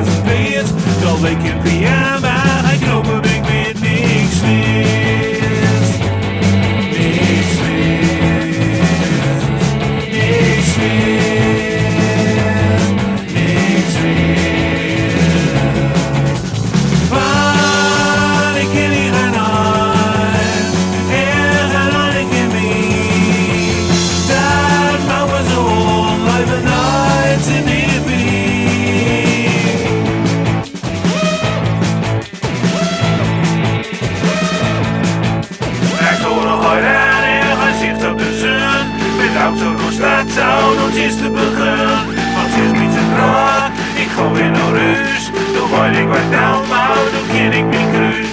als het weet. Dat ik in pyjama ga knopen, ik weet niks meer. Niks meer. Niks meer. Niks meer. Maar ik ken hier geen aan. Er gaan ik in mij. Dat mogen ze om, leven nooit in die bier. Ik hoor nog uit aan en ga zicht op de zon. Met auto door stad zou nog eens te beginnen. Want ze is niet zo droog, ik ga weer naar huis. Toen word ik wat down, maar toen ken ik mijn kruis.